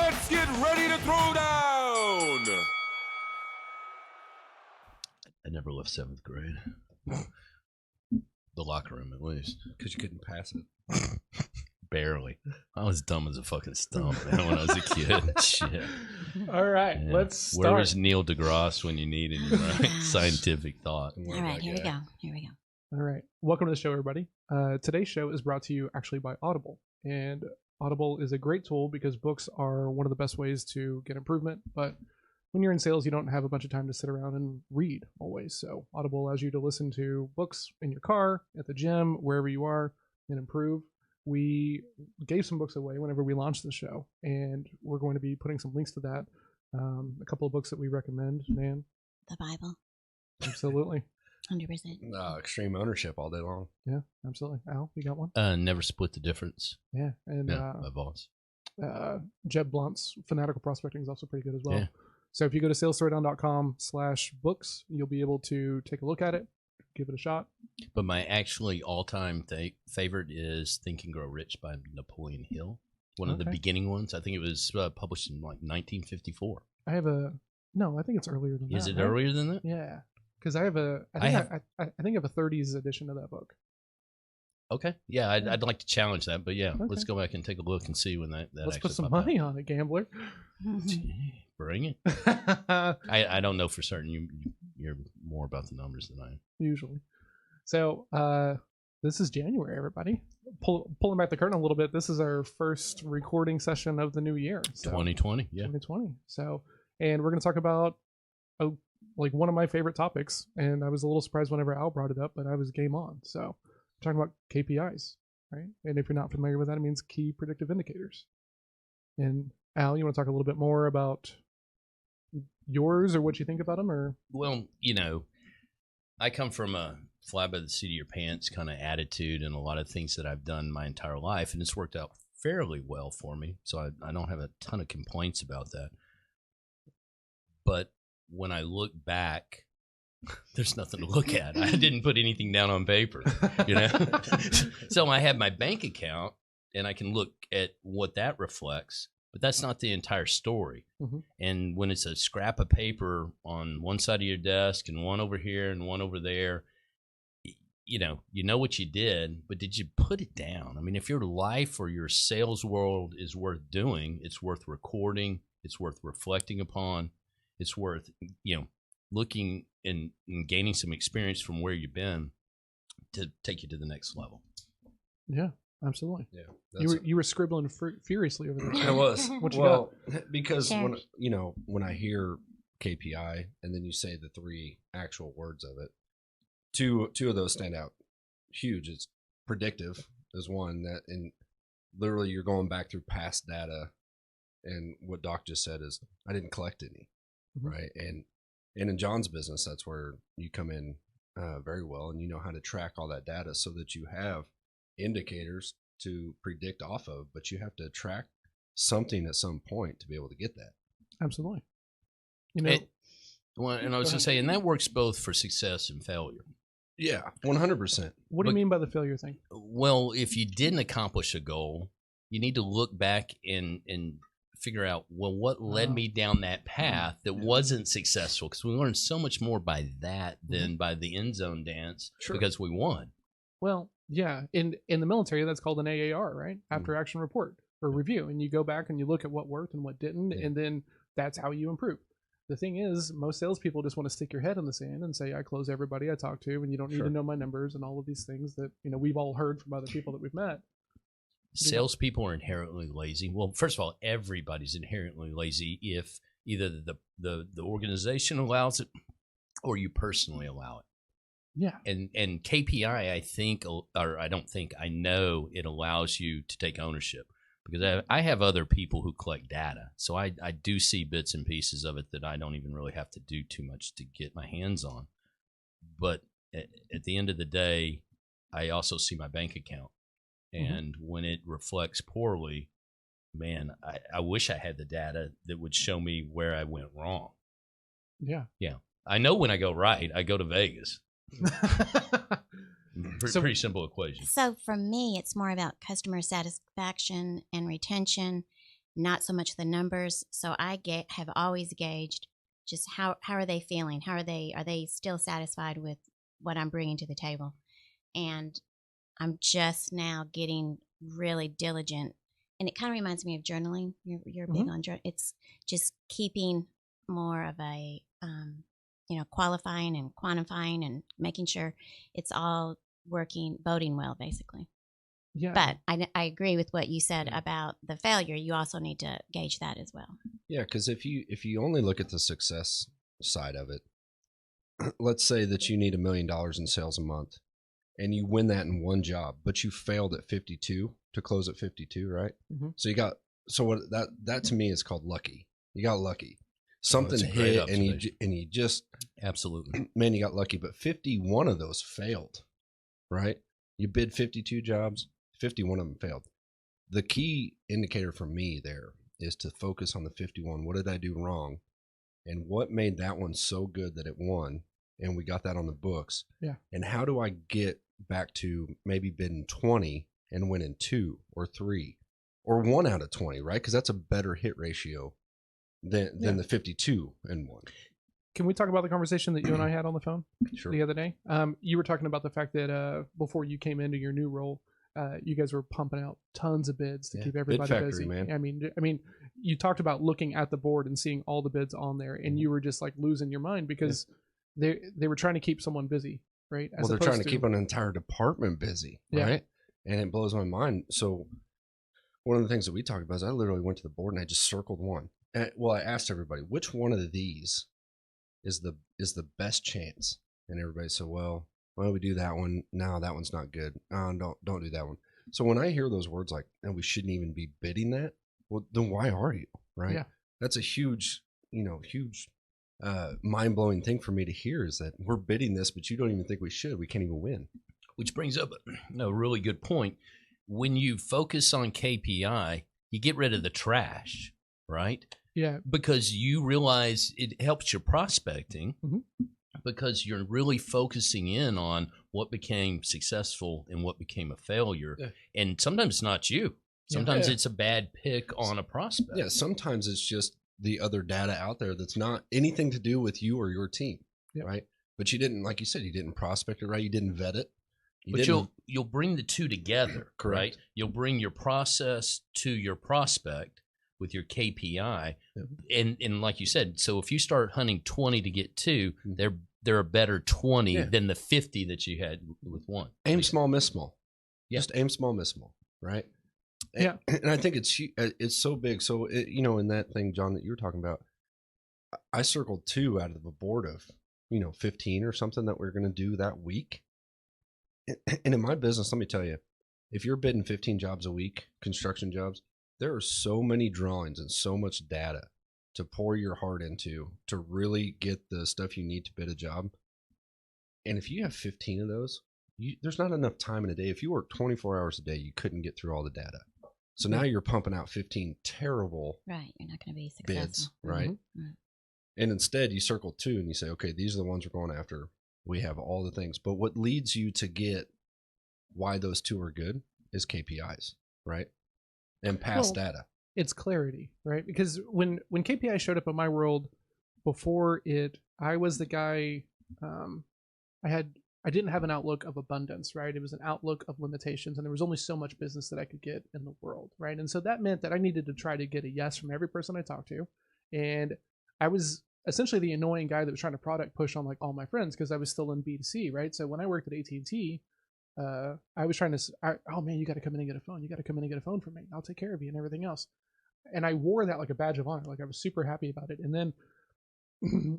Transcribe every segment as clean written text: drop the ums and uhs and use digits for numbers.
Let's get ready to throw down. I never left 7th grade. The locker room, at least. Because you couldn't pass it. Barely. I was dumb as a fucking stump, man, when I was a kid. Shit. All right, Yeah. let's start. Where was Neil deGrasse when you needed him, right? Scientific thought. All right, here we go. All right, welcome to the show, everybody. Today's show is brought to you actually by Audible. And Audible is a great tool because books are one of the best ways to get improvement. But when you're in sales, you don't have a bunch of time to sit around and read always. So Audible allows you to listen to books in your car, at the gym, wherever you are, and improve. We gave some books away whenever we launched the show, and we're going to be putting some links to that. A couple of books that we recommend, man. The Bible. Absolutely. 100%. Extreme ownership all day long. Yeah, absolutely. Al, you got one? Never Split the Difference. Yeah. And My boss. Jeb Blunt's Fanatical Prospecting is also pretty good as well. Yeah. So if you go to salesthrowdown.com/books, you'll be able to take a look at it, give it a shot. But my actually all-time favorite is Think and Grow Rich by Napoleon Hill. One of the beginning ones. I think it was published in like 1954. I think it's earlier than that. Is it right? earlier than that? Yeah. Because I think I have a 30s edition of that book. Okay. Yeah, I'd like to challenge that. But yeah, Okay. let's go back and take a look and see when that Let's actually put some popped money on it, gambler. Gee, bring it. I don't know for certain. You're more about the numbers than I am. Usually. So this is January, everybody. Pulling back the curtain a little bit, this is our first recording session of the new year. So, 2020, yeah. 2020. So, and we're going to talk about one of my favorite topics, and I was a little surprised whenever Al brought it up, but I was game on. So, we're talking about KPIs, right? And if you're not familiar with that, it means key predictive indicators. And Al, you want to talk a little bit more about yours or what you think about them, or? Well, I come from a fly by the seat of your pants kind of attitude, and a lot of things that I've done my entire life, and it's worked out fairly well for me. So I don't have a ton of complaints about that. But when I look back, there's nothing to look at. I didn't put anything down on paper, So I have my bank account, and I can look at what that reflects, but that's not the entire story. Mm-hmm. And when it's a scrap of paper on one side of your desk and one over here and one over there, you know what you did, but did you put it down? I mean, if your life or your sales world is worth doing, it's worth recording, it's worth reflecting upon, it's worth, looking and gaining some experience from where you've been to take you to the next level. Yeah, absolutely. Yeah. You were scribbling furiously over there. I was. What you got? Because when I hear KPI and then you say the 3 actual words of it, two of those stand out huge. It's predictive is one that, and literally you're going back through past data, and what Doc just said is I didn't collect any, right? And in John's business, that's where you come in very well, and you know how to track all that data so that you have indicators to predict off of, but you have to track something at some point to be able to get that. Absolutely. And I was going to say, and that works both for success and failure. Yeah, 100%. What do you mean by the failure thing? Well, if you didn't accomplish a goal, you need to look back and figure out, well, what led me down that path that wasn't successful? Because we learned so much more by that than by the end zone dance because we won. Well, yeah. In the military, that's called an AAR, right? After action report or review. And you go back and you look at what worked and what didn't, and then that's how you improve. The thing is, most salespeople just want to stick your head in the sand and say, I close everybody I talk to, and you don't need to know my numbers and all of these things that, we've all heard from other people that we've met. Salespeople are inherently lazy. Well, first of all, everybody's inherently lazy if either the organization allows it or you personally allow it. Yeah. And KPI, I know it allows you to take ownership, because I have other people who collect data. So I do see bits and pieces of it that I don't even really have to do too much to get my hands on. But at the end of the day, I also see my bank account. And when it reflects poorly, man, I wish I had the data that would show me where I went wrong. Yeah. Yeah. I know when I go right, I go to Vegas. Pretty simple equation. So for me, it's more about customer satisfaction and retention not so much the numbers. So I have always gauged just how are they feeling? Are they still satisfied with what I'm bringing to the table? And I'm just now getting really diligent, and it kind of reminds me of journaling. You're big on journal. It's just keeping more of a qualifying and quantifying and making sure it's all working, boding well, basically. Yeah. But I agree with what you said about the failure. You also need to gauge that as well. Yeah, because if you only look at the success side of it, let's say that you need $1 million in sales a month, and you win that in one job, but you failed at 52 to close at 52, right? So what that to me is called lucky. You got lucky. Something hit, and you just absolutely, man, you got lucky. But 51 of those failed, right? You bid 52 jobs, 51 of them failed. The key indicator for me there is to focus on the 51. What did I do wrong? And what made that one so good that it won? And we got that on the books. Yeah. And how do I get back to maybe bidding 20 and winning 2 or 3 or 1 out of 20, right? Because that's a better hit ratio than the 52 and 1. Can we talk about the conversation that you and I had on the phone the other day? You were talking about the fact that before you came into your new role, you guys were pumping out tons of bids to keep everybody bid factory, busy. Man. I mean, you talked about looking at the board and seeing all the bids on there, and you were just like losing your mind because they were trying to keep someone busy, right? Well, they're trying to keep an entire department busy, right? And it blows my mind. So one of the things that we talked about is I literally went to the board and I just circled one. I asked everybody, which one of these is the best chance? And everybody said, well, why don't we do that one? No, that one's not good. Don't do that one. So when I hear those words like, and we shouldn't even be bidding that, well, then why are you, right? Yeah. That's a huge mind-blowing thing for me to hear, is that we're bidding this, but you don't even think we should. We can't even win. Which brings up a really good point. When you focus on KPI, you get rid of the trash, right? Yeah. Because you realize it helps your prospecting because you're really focusing in on what became successful and what became a failure. Yeah. And sometimes it's not you. Sometimes it's a bad pick on a prospect. Yeah, sometimes it's just the other data out there that's not anything to do with you or your team, right? But you didn't, like you said, you didn't prospect it right. You didn't vet it. You'll bring the two together, right? You'll bring your process to your prospect with your KPI, and like you said, so if you start hunting 20 to get 2, they're a better 20 than the 50 that you had with 1. Aim small, miss small. Just aim small, miss small, right? Yeah, and I think it's so big. So in that thing, John, that you were talking about, I circled 2 out of a board of 15 or something that we're going to do that week. And in my business, let me tell you, if you're bidding 15 jobs a week, construction jobs, there are so many drawings and so much data to pour your heart into to really get the stuff you need to bid a job. And if you have 15 of those, there's not enough time in a day. If you work 24 hours a day, you couldn't get through all the data. So now you're pumping out 15 terrible right. You're not going to be successful. Bids, right? Mm-hmm. And instead you circle 2 and you say, okay, these are the ones we're going after. We have all the things. But what leads you to get why those 2 are good is KPIs, right? And past data. It's clarity, right? Because when KPI showed up in my world before I was the guy, I didn't have an outlook of abundance, right? It was an outlook of limitations, and there was only so much business that I could get in the world, right? And so that meant that I needed to try to get a yes from every person I talked to. And I was essentially the annoying guy that was trying to product push on like all my friends because I was still in B2C, right? So when I worked at AT&T, I was trying to, oh man, you got to come in and get a phone. You got to come in and get a phone from me. I'll take care of you and everything else. And I wore that like a badge of honor. Like I was super happy about it. And then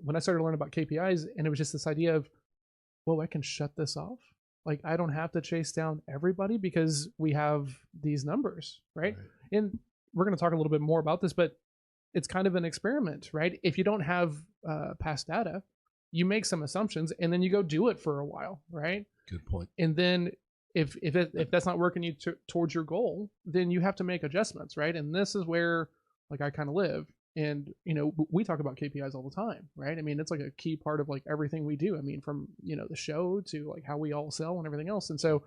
when I started learning about KPIs, and it was just this idea of, whoa, I can shut this off. Like I don't have to chase down everybody because we have these numbers, right? And we're going to talk a little bit more about this, but it's kind of an experiment, right? If you don't have past data, you make some assumptions and then you go do it for a while, right? Good point. And then if that's not working you towards your goal, then you have to make adjustments, right? And this is where like I kind of live. And, we talk about KPIs all the time, right? I mean, it's like a key part of like everything we do. I mean, from, the show to like how we all sell and everything else. And so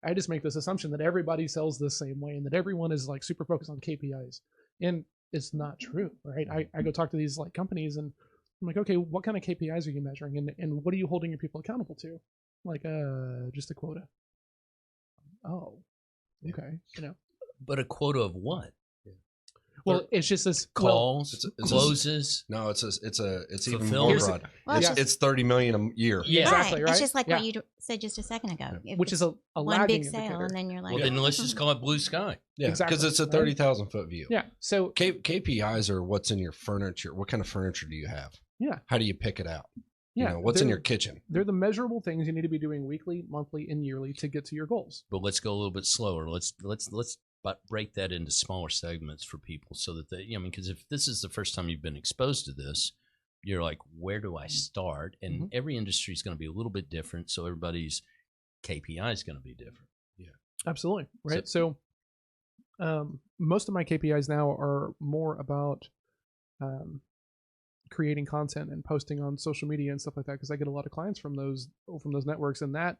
I just make this assumption that everybody sells the same way and that everyone is like super focused on KPIs. And it's not true, right? I go talk to these like companies and I'm like, okay, what kind of KPIs are you measuring, and what are you holding your people accountable to? Like, just a quota. Oh, okay, But a quota of what? Well, it's just this Calls, it's closes. No, it's even Fulfill. more broad. Well, It's 30 million a year. Yeah, exactly, right? It's just like Yeah. what you said just a second ago. If which is it's a one lagging big sale, indicator. and then you're like, Well, then let's just call it blue sky. Yeah, Exactly, because it's a right? 30,000 foot view. Yeah. So KPIs are what's in your furniture. What kind of furniture do you have? Yeah. How do you pick it out? yeah, What's in they're- your kitchen? They're the measurable things you need to be doing weekly, monthly, and yearly to get to your goals. But let's go a little bit slower. Let's break that into smaller segments for people so that they, because if this is the first time you've been exposed to this, you're like, where do I start? And every industry is going to be a little bit different, so everybody's KPI is going to be different. Absolutely. Right. So most of my KPIs now are more about creating content and posting on social media and stuff like that, because I get a lot of clients from those networks, and that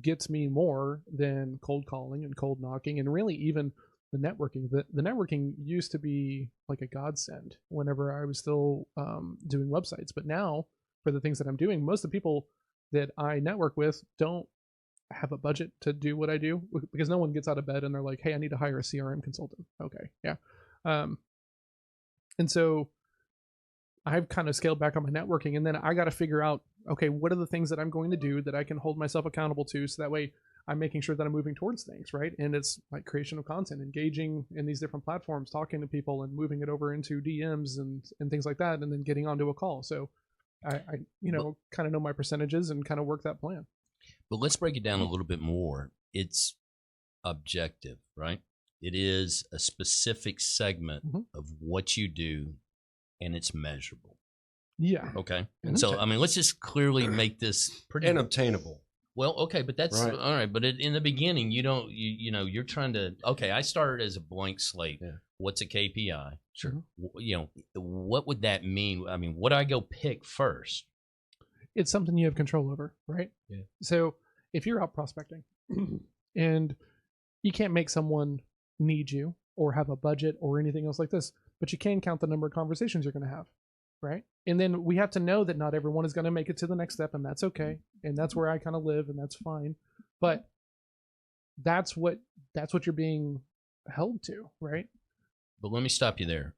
gets me more than cold calling and cold knocking, and really even the networking. The networking used to be like a godsend whenever I was still doing websites, but now for the things that I'm doing, most of the people that I network with don't have a budget to do what I do, because no one gets out of bed and they're like, hey, I need to hire a CRM consultant. Okay. Yeah. And so I've kind of scaled back on my networking, and then I got to figure out, okay, what are the things that I'm going to do that I can hold myself accountable to, so that way I'm making sure that I'm moving towards things, right? And it's like creation of content, engaging in these different platforms, talking to people and moving it over into DMs and things like that, and then getting onto a call. So I kind of know my percentages and kind of work that plan. But let's break it down a little bit more. It's objective, right? It is a specific segment of what you do, and it's measurable. Yeah. Okay. And so, let's just clearly make this pretty And obtainable. well. Okay, but that's Right. all right. But in the beginning, you're trying to. Okay, I started as a blank slate. Yeah. What's a KPI? Sure. What would that mean? What do I go pick first? It's something you have control over, right? Yeah. So if you're out prospecting and you can't make someone need you or have a budget or anything else like this, but you can count the number of conversations you're going to have, right? And then we have to know that not everyone is going to make it to the next step, and that's okay. And that's where I kind of live, and that's fine. But that's what you're being held to, right? But let me stop you there.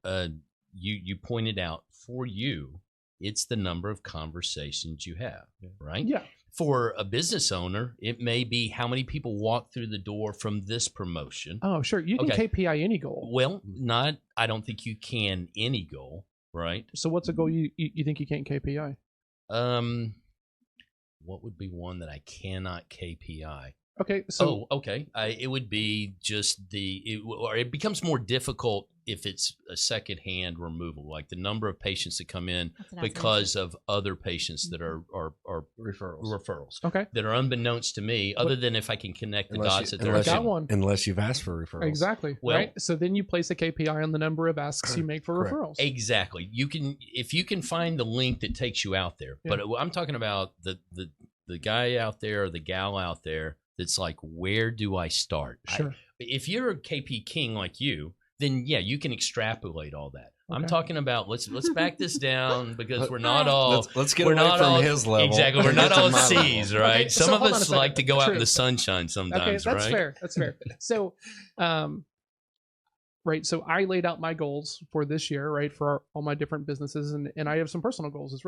You pointed out, for you, it's the number of conversations you have, right? Yeah. For a business owner, it may be how many people walk through the door from this promotion. Oh, sure. You can Okay. KPI any goal. Well, I don't think you can any goal, right? So what's a goal you think you can't KPI? What would be one that I cannot KPI? Okay. So okay. It would be just or it becomes more difficult if it's a secondhand removal, like the number of patients that come in That's what I was because of other patients that are Referrals. okay. that are unbeknownst to me, other than if I can connect the dots that they're got actually- one. Unless you've asked for referrals. Exactly. Well- right. So then you place a KPI on the number of asks you make for Correct. referrals. Exactly. If you can find the link that takes you out there. Yeah. But I'm talking about the guy out there or the gal out there that's like, where do I start? Sure. If you're a KP king like you, then yeah, you can extrapolate all that. I'm Okay. talking about let's back this down, because we're not all Let's get we're away not from all- his level. Exactly. We're and not get to all my level. C's, right? Okay, Some so of hold on a us second. like to go out in True. the sunshine Okay, sometimes, that's right? fair. That's fair. So, right. So I laid out my goals for this year, right, for all my different businesses, and I have some personal goals as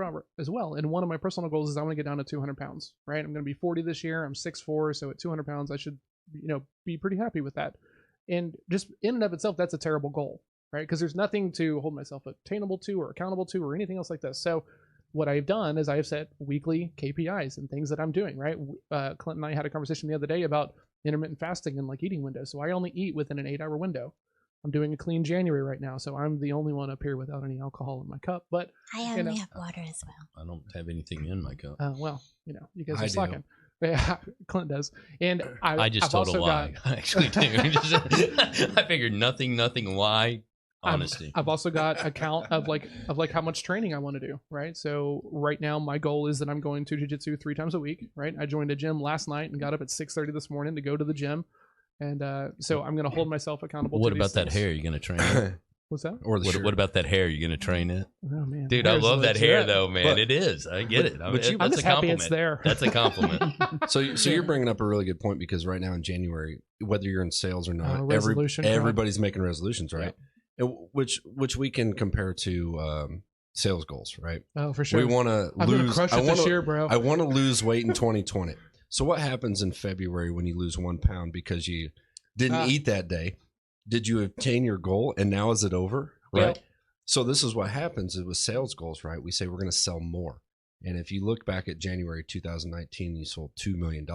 well. And one of my personal goals is I want to get down to 200 pounds, right? I'm going to be 40 this year. I'm 6'4", so at 200 pounds, I should, be pretty happy with that. And just in and of itself, that's a terrible goal, right? Because there's nothing to hold myself attainable to or accountable to or anything else like this. So what I've done is I have set weekly KPIs and things that I'm doing, right? Clint and I had a conversation the other day about intermittent fasting and like eating windows. So I only eat within an 8-hour window. I'm doing a clean January right now, so I'm the only one up here without any alcohol in my cup. But I only have water as well. I don't have anything in my cup. well, you guys I are do. slacking. Yeah, Clint does, and I just I've told a also lie. got- I actually do. I figured nothing lie. Honesty. I've also got a count of like how much training I want to do, right? So right now my goal is that I'm going to jiu-jitsu 3 times a week, right? I joined a gym last night and got up at 6:30 this morning to go to the gym, and so I'm going to hold myself accountable. What to about these that things. hair? You going to train? What's that? Or the shirt. What about that hair? You gonna train it? Oh man, Dude, I hair's love that hair legit. though, man. But- it is. I get it. but you- I'm that's just a happy compliment. it's there. That's a compliment. So you're bringing up a really good point, because right now in January, whether you're in sales or not, resolution, everybody's making resolutions, right? And which we can compare to sales goals, right? Oh, for sure. We want to I'm gonna lose. crush I it this wanna- year, bro. I want to lose weight in 2020. So what happens in February when you lose 1 pound because you didn't eat that day? Did you attain your goal, and now is it over? Right. Yeah. So this is what happens with sales goals, right? We say we're going to sell more. And if you look back at January 2019, you sold $2 million.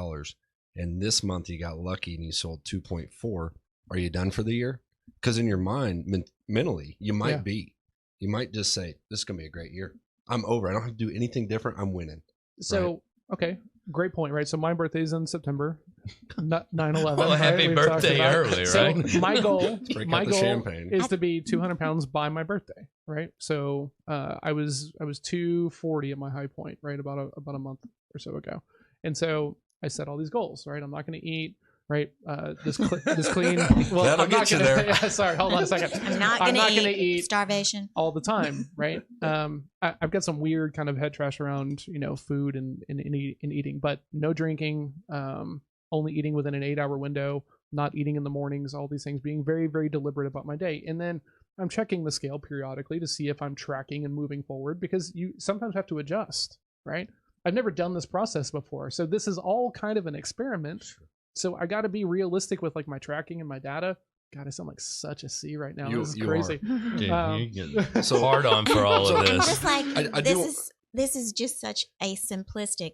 And this month you got lucky and you sold 2.4. Are you done for the year? Because in your mind, mentally, you might be. You might just say, this is going to be a great year. I'm over. I don't have to do anything different. I'm winning. So, okay, great point, right? So my birthday's in September, not 9/11. Well, happy We've talked birthday about it. early, So right? my goal, Break my out the goal champagne. is to be 200 pounds by my birthday, right? So I was 240 at my high point, right, about a month or so ago, and so I set all these goals, right? I'm not going to eat. Right, this clean. Well, That'll I'm get not you gonna, there. Yeah, sorry, hold on a second. I'm not gonna eat starvation all the time, right? I've got some weird kind of head trash around, food and eating, but no drinking, only eating within an 8-hour window, not eating in the mornings, all these things, being very, very deliberate about my day. And then I'm checking the scale periodically to see if I'm tracking and moving forward, because you sometimes have to adjust, right? I've never done this process before. So this is all kind of an experiment. So I got to be realistic with like my tracking and my data. God, I sound like such a C right now. This is You crazy. Dude, you're getting So- hard on for all of I'm this. just like I do- this is just such a simplistic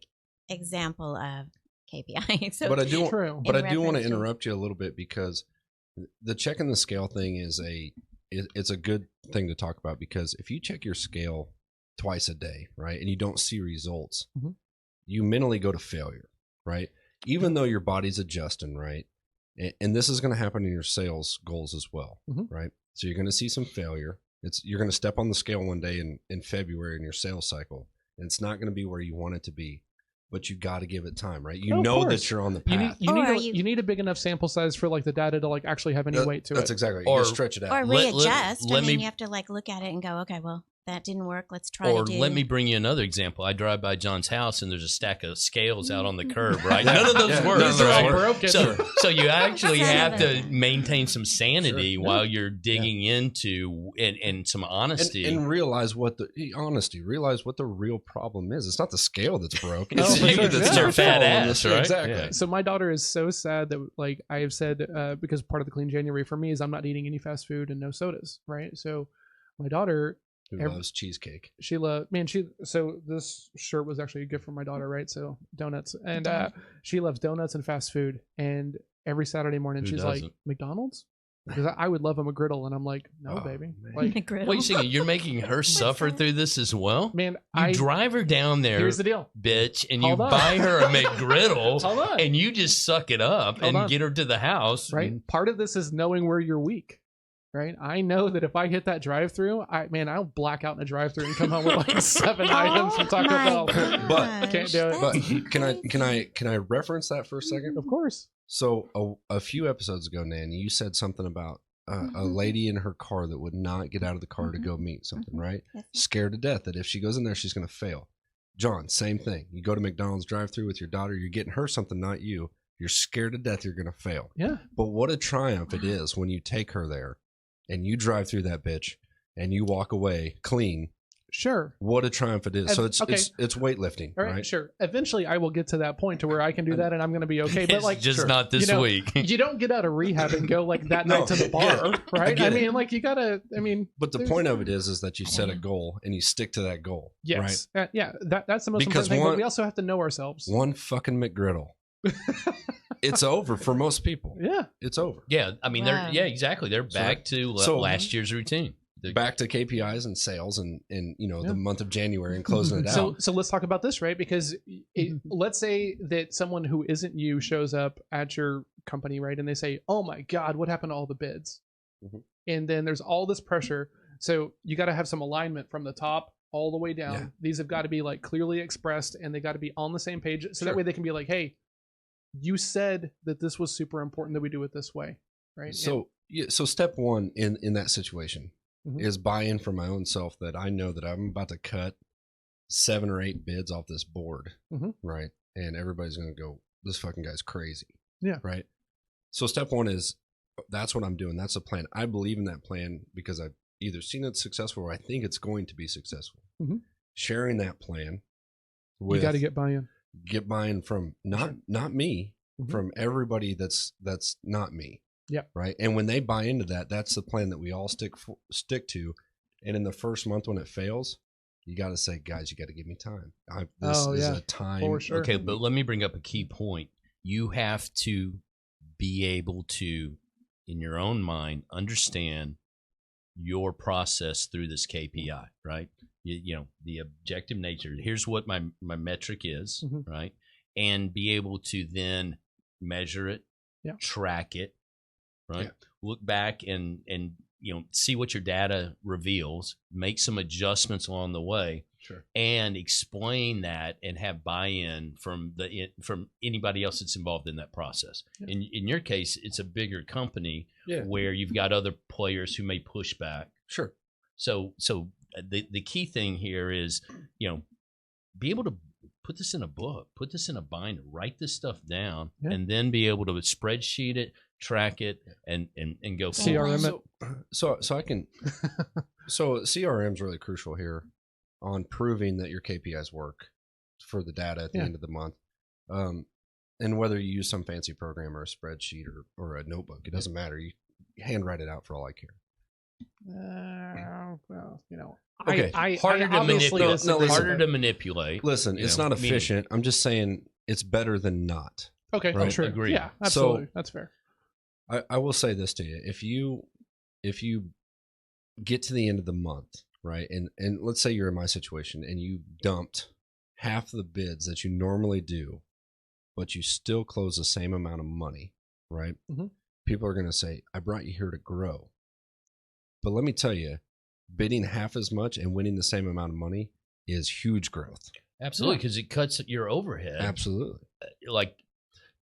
example of KPI. So But I do True. But in I do want to reference to- interrupt you a little bit, because the checking the scale thing is it's a good thing to talk about, because if you check your scale twice a day, right, and you don't see results, Mhm. you mentally go to failure, right? Even though your body's adjusting, right? And this is going to happen in your sales goals as well, Mhm. right? So you're going to see some failure. You're going to step on the scale one day in February in your sales cycle, and it's not going to be where you want it to be, but you got to give it time, right? You Oh, of know course. that you're on the You path. need Or you need a big enough sample size for like the data to like actually have any weight to That's it. exactly right. Or- You gotta stretch it out. or Let- readjust. let I mean, me- you have to like look at it and go, okay, well, that didn't work. Let's try Or to do. let me bring you another example. I drive by John's house and there's a stack of scales out on the curb, right? None of those Yeah, work, those are all right? broken. So you actually Son of have a- to maintain some sanity Sure. while you're digging into and some honesty. and realize what realize what the real problem is. It's not the scale that's broke. No, It's for you sure. that's Yeah. your not fat following ass, this. right? Exactly. Yeah. So my daughter is so sad that like I have said, because part of the Clean January for me is I'm not eating any fast food and no sodas, right? So my daughter, Who Every- loves cheesecake? so this shirt was actually a gift from my daughter, right? So donuts, and she loves donuts and fast food, and every Saturday morning Who she's like, doesn't? McDonald's, because I would love a McGriddle, and I'm like, no, Oh, baby, man. like, McGriddle. What are you saying? You're making her suffer that? through this as well? man, You drive her down there, here's the deal. bitch, and you Hold on. buy her a McGriddle, Hold on. and you just suck it up Hold and on. get her to the house. Right? Part of this is knowing where you're weak. Right? I know that if I hit that drive-through, I'll black out in a drive-through and come home with like 7 items from Taco Bell. But- Can't do it. But can I reference that for a second? Of course. So a few episodes ago, Nan, you said something about a lady in her car that would not get out of the car to go meet something, right? Yes. Scared to death that if she goes in there, she's going to fail. John, same thing. You go to McDonald's drive-through with your daughter, you're getting her something, not you. You're scared to death you're going to fail. Yeah. But what a triumph it is when you take her there and you drive through that bitch and you walk away clean. Sure. What a triumph it is. So it's Okay. it's weightlifting, All right, right? Sure. Eventually, I will get to that point to where I can do that, and I'm going to be okay. But It's like, just sure. not this You know, week. You don't get out of rehab and go like that No, night to the bar, yeah, right? get it. mean, like you gotta. I mean, But the there's- point of it is that you set a goal and you stick to that goal. yes, yeah. That's the most Because important thing. one- But we also have to know ourselves. Right? One fucking McGriddle. It's over for most people. Yeah. It's over. Yeah, I mean, Wow. exactly. They're back to So- last year's routine. Back to KPIs and sales and Yeah. the month of January and closing it out. So let's talk about this, right? Because let's say that someone who isn't you shows up at your company, right? And they say, "Oh my God, what happened to all the bids?" Mhm. And then there's all this pressure. So you got to have some alignment from the top all the way down. Yeah. These have got to be like clearly expressed, and they got to be on the same page. So that Sure. way they can be like, "Hey, you said that this was super important that we do it this way," right? So step one in that situation, is buy-in from my own self that I know that I'm about to cut 7 or 8 bids off this board, right? And everybody's going to go, this fucking guy's crazy. Yeah. Right. So step 1 is that's what I'm doing. That's a plan. I believe in that plan because I've either seen it successful or I think it's going to be successful. Sharing that plan with, you got to get buy-in. Get buy-in from not me, from everybody that's not me. Yeah. Right. And when they buy into that, that's the plan that we all stick to. And in the first month when it fails, you got to say, guys, you got to give me time. This is a time. For sure. Okay, but let me bring up a key point. You have to be able to, in your own mind, understand your process through this KPI, right? You know, the objective nature. Here's what my metric is, right? And be able to then measure it, track it, right? Look back and you know, see what your data reveals, make some adjustments along the way, and explain that and have buy-in from anybody else that's involved in that process. In your case, it's a bigger company where you've got other players who may push back. Sure. So the key thing here is, you know, be able to put this in a book, put this in a binder, write this stuff down, and then be able to spreadsheet it, track it, and go forward. CRM it. So I can. So CRM is really crucial here on proving that your KPIs work for the data at the end of the month. And whether you use some fancy program or a spreadsheet or a notebook, it doesn't matter. You handwrite it out for all I care. Well, you know, okay. Harder to manipulate. Listen, it's not efficient. I'm just saying it's better than not. Okay, right? True. Agreed. Yeah, absolutely. So, that's fair. I will say this to you: if you get to the end of the month, right, and let's say you're in my situation and you dumped half the bids that you normally do, but you still close the same amount of money, right? People are going to say, "I brought you here to grow." But let me tell you, bidding half as much and winning the same amount of money is huge growth. Absolutely, because it cuts your overhead. Absolutely.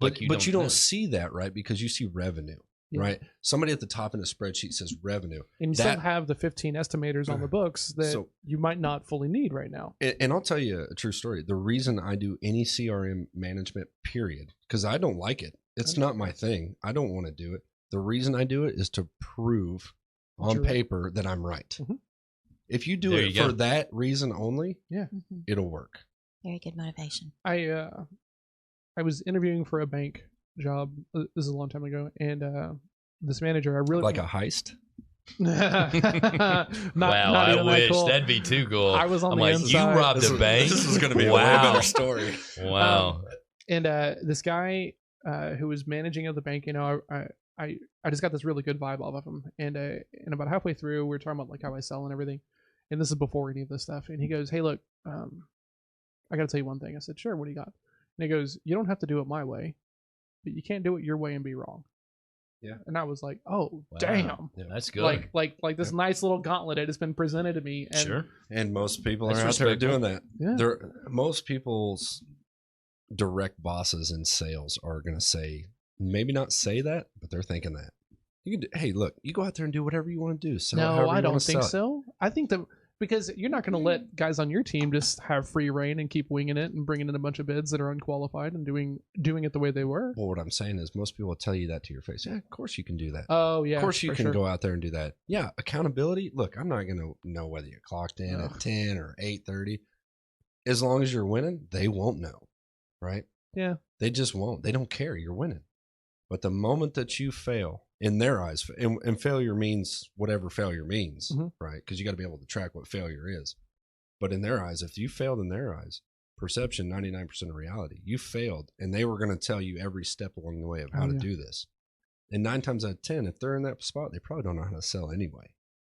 But you don't see that, right? Because you see revenue, right? Somebody at the top in a spreadsheet says revenue. And you still have the 15 estimators on the books that you might not fully need right now. And I'll tell you a true story. The reason I do any CRM management, period, because I don't like it. It's not my thing. I don't want to do it. The reason I do it is to prove on paper that I'm right. If you do it for that reason only, it'll work. Very good motivation. I was interviewing for a bank job. This is a long time ago, and this manager, I really like a heist. I wish that'd be too cool. I was on the inside. You robbed a bank. This is going to be a way better story. Wow. And this guy who was managing of the bank, you know, I just got this really good vibe off of him. And about halfway through, we were talking about like how I sell and everything. And this is before any of this stuff. And he goes, "Hey, look, I got to tell you one thing." I said, "Sure, what do you got?" And he goes, "You don't have to do it my way, but you can't do it your way and be wrong." Yeah. And I was like, "Oh, damn. Yeah, that's good." Like this nice little gauntlet that has been presented to me. And, And most people are out there doing that. Yeah. Most people's direct bosses in sales are going to say, maybe not say that, but they're thinking that. You can hey, look, you go out there and do whatever you want to do. No, I don't think so. I think that because you're not going to let guys on your team just have free reign and keep winging it and bringing in a bunch of bids that are unqualified and doing it the way they were. Well, what I'm saying is most people will tell you that to your face. Yeah, of course you can do that. Oh, yeah. Of course you can go out there and do that. Yeah, accountability. Look, I'm not going to know whether you clocked in at 10 or 8:30. As long as you're winning, they won't know, right? Yeah. They just won't. They don't care. You're winning. But the moment that you fail, in their eyes, and failure means whatever failure means, right? Because you got to be able to track what failure is. But in their eyes, if you failed in their eyes, perception, 99% of reality, you failed, and they were going to tell you every step along the way of how to do this. And 9 times out of 10, if they're in that spot, they probably don't know how to sell anyway.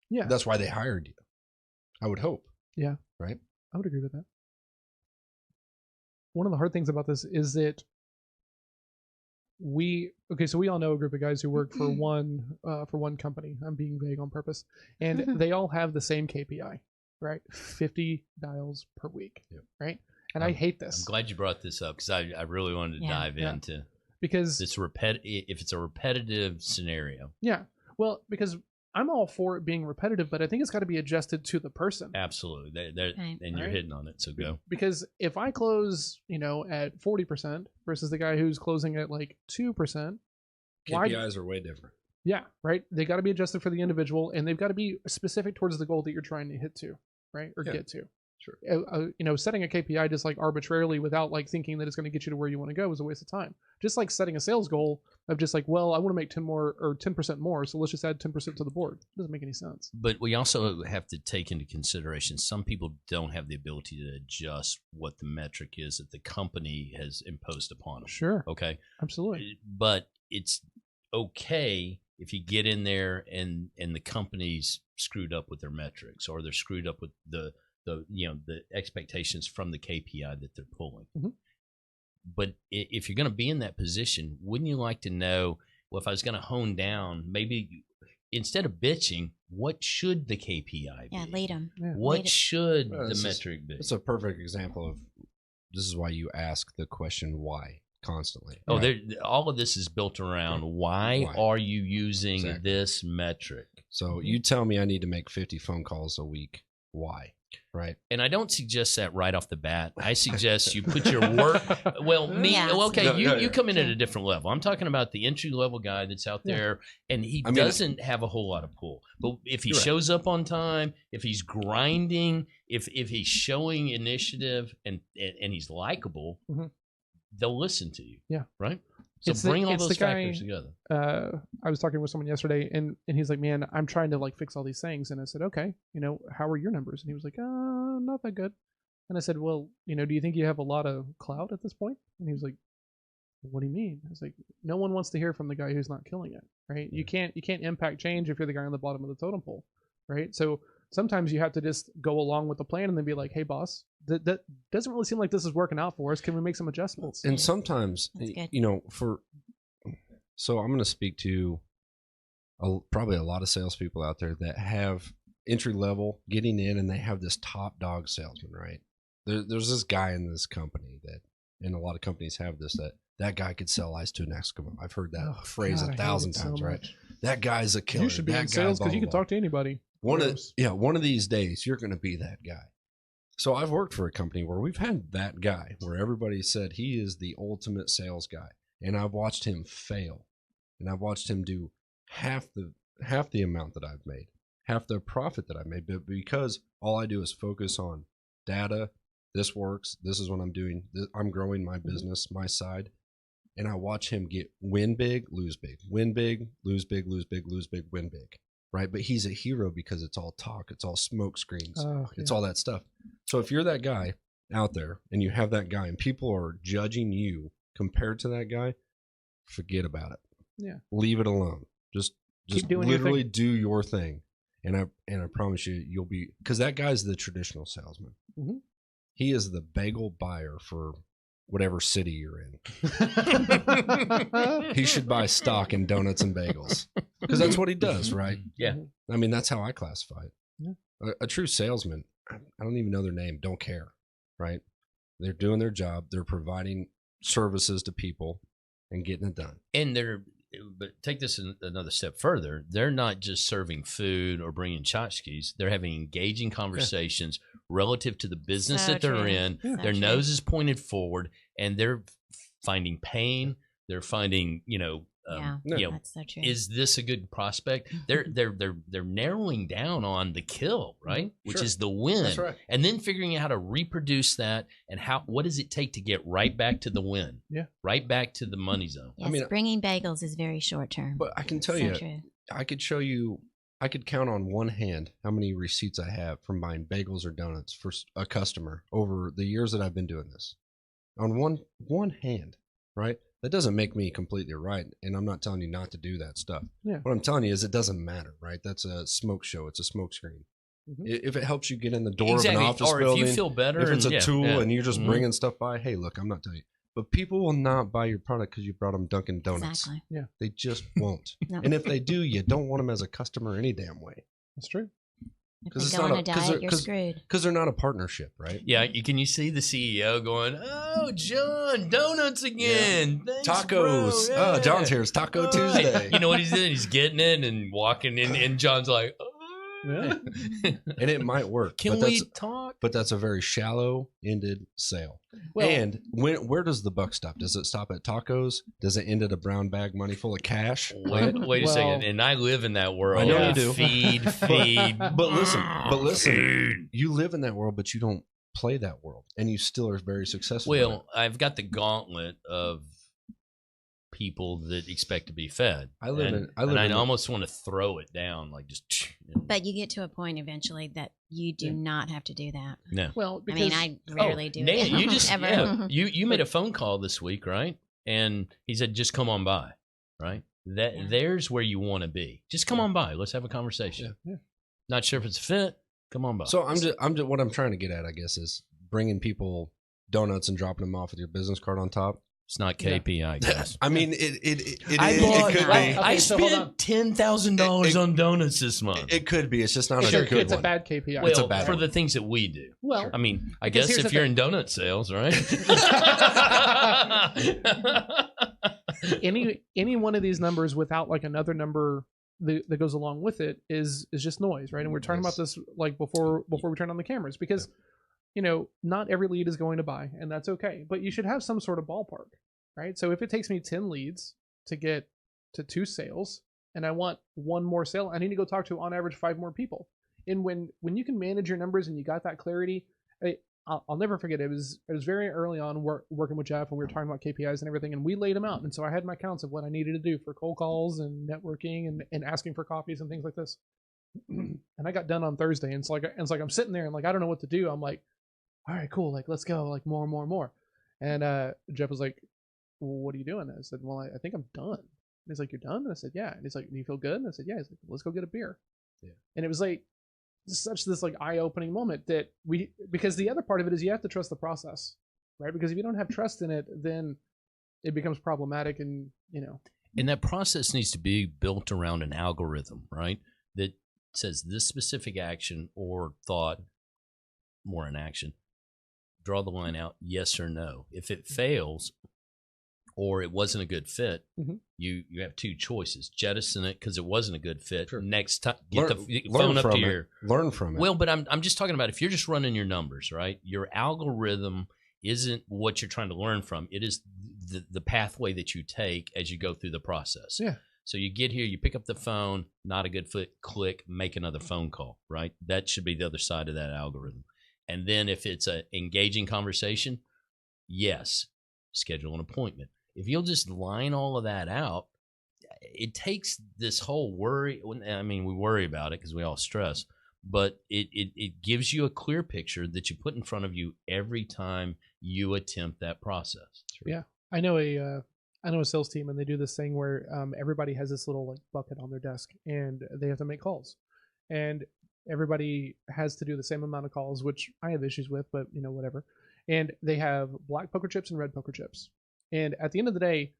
Yeah. That's why they hired you. I would hope. Yeah. Right? I would agree with that. One of the hard things about this is that we all know a group of guys who work for one company. I'm being vague on purpose. And they all have the same KPI, right? 50 dials per week, right? And I hate this. I'm glad you brought this up because I really wanted to dive into because this if it's a repetitive scenario. Yeah. Well, because I'm all for it being repetitive, but I think it's got to be adjusted to the person. Absolutely. Right. And you're hitting on it. So go. Because if I close, at 40% versus the guy who's closing at like 2%, KPIs are way different. yeah, right. They got to be adjusted for the individual, and they've got to be specific towards the goal that you're trying to hit to, right, or get to. Sure. Setting a KPI just like arbitrarily without like thinking that it's going to get you to where you want to go is a waste of time. Just like setting a sales goal of just like, well, I want to make 10% more, so let's just add 10% to the board. It doesn't make any sense. But we also have to take into consideration some people don't have the ability to adjust what the metric is that the company has imposed upon them. Sure. Okay. Absolutely. But it's okay if you get in there and the company's screwed up with their metrics, or they're screwed up with the expectations from the KPI that they're pulling. Mhm. But if you're going to be in that position, wouldn't you like to know, well, if I was going to hone down, maybe instead of bitching, what should the KPI be? Yeah, lead them. Yeah. What should Well, the this is- metric be? It's a perfect example of this is why you ask the question why constantly. Oh, right? all of this is built around why Why? are you using Exactly. this metric? So you tell me I need to make 50 phone calls a week. Why? Right. And I don't suggest that right off the bat. I suggest you put your work. Well, Yeah. okay, No, you yeah. come in at a different level. I'm talking about the entry level guy that's out Yeah. there, and he I mean, doesn't have a whole lot of pull. But if he You're right. shows up on time, if he's grinding, if he's showing initiative, and he's likable, Mhm. they'll listen to you. Yeah. Right. So It's bring all the those guy- factors together. I was talking with someone yesterday, and he's like, man, I'm trying to like fix all these things. And I said, okay, how are your numbers? And he was like, not that good. And I said, well, do you think you have a lot of clout at this point? And he was like, what do you mean? I was like, no one wants to hear from the guy who's not killing it, right? You can't impact change if you're the guy on the bottom of the totem pole, right? So sometimes you have to just go along with the plan and then be like, hey, boss, that doesn't really seem like this is working out for us. Can we make some adjustments? And sometimes, That's good. so I'm going to speak to probably a lot of salespeople out there that have entry level getting in, and they have this top dog salesman, right? There's this guy in this company and a lot of companies have this, that guy could sell ice to an Eskimo. I've heard that Oh, phrase God, I hate 1,000 it so times, right? much. That guy's a killer. You should be That in guy, sales blah, because you blah, can blah. talk to anybody. One Gross. of these days you're going to be that guy. So I've worked for a company where we've had that guy where everybody said he is the ultimate sales guy, and I've watched him fail, and I've watched him do half the amount that I've made, half the profit that I've made, but because all I do is focus on data. This works. This is what I'm doing. I'm growing my business, my side, and I watch him win big, lose big, win big, lose big, lose big, lose big, win big. Right, but he's a hero because it's all talk, it's all smoke screens, it's all that stuff. So if you're that guy out there and you have that guy and people are judging you compared to that guy, forget about it. Yeah. Leave it alone. Just Keep doing your literally thing. do your thing. And I promise you'll be, because that guy's the traditional salesman. Mhm. He is the bagel buyer for whatever city you're in. He should buy stock in donuts and bagels because that's what he does, right? Yeah. I mean, that's how I classify it. Yeah. A true salesman, I don't even know their name, don't care, right? They're doing their job. They're providing services to people and getting it done. And but take this another step further. They're not just serving food or bringing tchotchkes. They're having engaging conversations relative to the business So that they're true. in. So Their true. nose is pointed forward, and they're finding pain. They're finding, Yeah, that's so true. is this a good prospect? They're narrowing down on the kill, right? Which Sure. is the win. That's right. And then figuring out how to reproduce that and what does it take to get right back to the win? Yeah. Right back to the money zone. Yes, mean, bringing bagels is very short term. But I can tell so you, true. I could show you, I could count on one hand how many receipts I have from buying bagels or donuts for a customer over the years that I've been doing this. On one hand, right? That doesn't make me completely right, and I'm not telling you not to do that stuff. Yeah. What I'm telling you is it doesn't matter, right? That's a smoke show. It's a smoke screen. Mhm. If it helps you get in the door Exactly. of an office Or building, if you feel better, if it's a and- tool yeah. and you're just Mhm. bringing stuff by, hey, look, I'm not telling you. But people will not buy your product because you brought them Dunkin' Donuts. Exactly. They just won't. No. And if they do, you don't want them as a customer any damn way. That's true. If Because you go on a diet, you're screwed. Because they're not a partnership, right? Yeah, you see the CEO going, "Oh, John, donuts again. Thanks, Tacos. bro. Oh, Yeah. John's here. It's Taco Tuesday. You know what he's doing? He's getting it and walking in, and John's like, Yeah. And it might work. Can but we that's, talk? But that's a very shallow-ended sale. Well, And where does the buck stop? Does it stop at tacos? Does it end at a brown bag money full of cash? Wait a Well- second. And I live in that world. I know you of do. Feed. But listen, Feed. you live in that world, but you don't play that world, and you still are very successful. in it. Well, I've got the gauntlet of people that expect to be fed. I live and in I the- almost want to throw it down, like just. But you get to a point eventually that you do not have to do that. No. well, I because mean, I rarely do Nan, it. you just ever. yeah, you made a phone call this week, right? And he said, "Just come on by." Right? There's where you want to be. Just come on by. Let's have a conversation. Yeah. Not sure if it's a fit. Come on by. So I'm just what I'm trying to get at, I guess, is bringing people donuts and dropping them off with your business card on top. It's not KPI, guys. I mean, it bought- could I- be. Okay, I so hold on. spent $10,000 on donuts this month. It could be. It's just not it's, a a, good it's a one. bad KPI. well, it's a bad for one. the things that we do. well, I mean, I Because guess here's if the you're thing. in donut sales, right? any one of these numbers without like another number that goes along with it is just noise, right? And we're talking about this like before we turn on the cameras, because not every lead is going to buy, and that's okay. But you should have some sort of ballpark, right? So if it takes me 10 leads to get to 2 sales, and I want 1 more sale, I need to go talk to on average 5 more people. And when you can manage your numbers and you got that clarity, I'll never forget. It was very early on working with Jeff, and we were talking about KPIs and everything, and we laid them out. And so I had my counts of what I needed to do for cold calls and networking and asking for coffees and things like this. And I got done on Thursday, and it's like I'm sitting there and like I don't know what to do. I'm like, all right, cool, like let's go, like more. And Jeff was like, well, what are you doing? I said, well, I think I'm done. And he's like, you're done? And I said, yeah. And he's like, do you feel good? And I said, yeah. He's like, let's go get a beer. Yeah. And it was like such this like eye-opening moment that because the other part of it is you have to trust the process, right? Because if you don't have trust in it, then it becomes problematic, and And that process needs to be built around an algorithm, right? That says this specific action or thought, more an action, draw the line out, yes or no. If it fails or it wasn't a good fit, Mhm. you have 2 choices. Jettison it because it wasn't a good fit. Sure. Next time, Learn phone up from to it. your... Learn from it. Well, but I'm just talking about if you're just running your numbers, right? Your algorithm isn't what you're trying to learn from. It is the pathway that you take as you go through the process. Yeah. So you get here, you pick up the phone, not a good fit, click, make another phone call, right? That should be the other side of that algorithm. And then if it's an engaging conversation, yes, schedule an appointment. If you'll just line all of that out, it takes this whole worry. I mean, we worry about it because we all stress, but it gives you a clear picture that you put in front of you every time you attempt that process. Yeah. I know a sales team, and they do this thing where everybody has this little like bucket on their desk, and they have to make calls, and everybody has to do the same amount of calls, which I have issues with, but whatever. And they have black poker chips and red poker chips. And at the end of the day,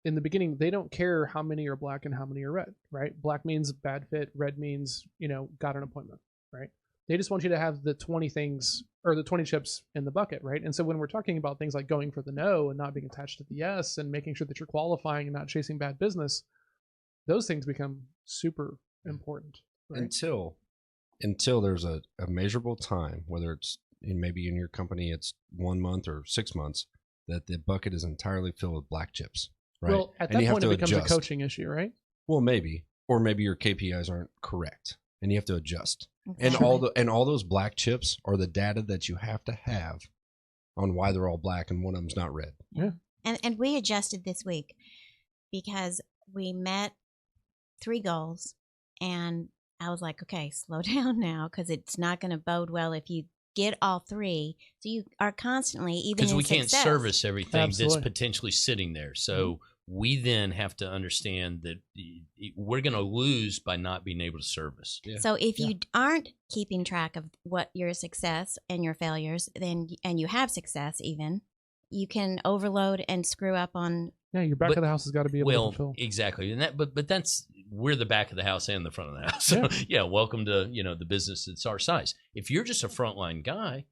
in the beginning, they don't care how many are black and how many are red, right? Black means bad fit, red means, got an appointment, right? They just want you to have the 20 things or the 20 chips in the bucket, right? And so when we're talking about things like going for the no and not being attached to the yes and making sure that you're qualifying and not chasing bad business, those things become super important. Right? Until there's a measurable time, whether it's maybe in your company it's 1 month or 6 months, that the bucket is entirely filled with black chips, right? Well, at And you that have point, it to becomes adjust. a coaching issue, right? Well, maybe, or maybe your KPIs aren't correct, and you have to adjust. And Exactly. all those black chips are the data that you have to have on why they're all black and one of them's not red. And we adjusted this week because we met 3 goals, and I was like, okay, slow down now, because it's not going to bode well if you get all 3. So you are constantly, even Because in we can't success. service everything Absolutely. that's potentially sitting there. So we then have to understand that we're going to lose by not being able to service. Yeah. So if you aren't keeping track of what your success and your failures, then and you have success, even you can overload and screw up on. Yeah, your back But- of the house has got to be able to Well, fulfill. exactly, and that, but that's we're the back of the house and the front of the house. So yeah, welcome to, the business that's our size. If you're just a frontline guy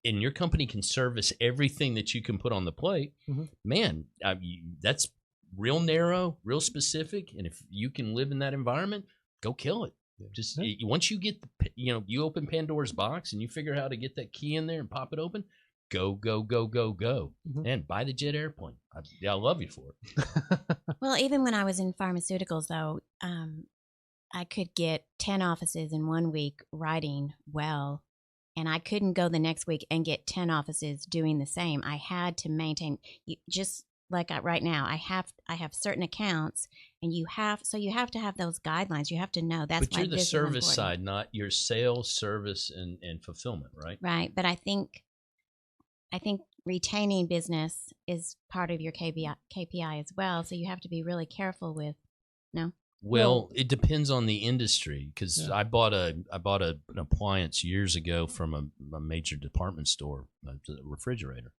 and your company can service everything that you can put on the plate, man, that's real narrow, real specific. And if you can live in that environment, go kill it. Just once you get, you open Pandora's box and you figure out how to get that key in there and pop it open, go, go, go, go, go. And buy the jet airplane. I love you for it. Well, even when I was in pharmaceuticals, though, I could get 10 offices in 1 week writing well, and I couldn't go the next week and get 10 offices doing the same. I had to maintain, just like right now, I have certain accounts, and you have to have those guidelines. You have to know that's. But you're the service side, not your sales, service, and fulfillment, right? Right, but I think retaining business is part of your KPI as well. So you have to be really careful with. No. Well, it depends on the industry, because I bought an appliance years ago from a major department store, a refrigerator,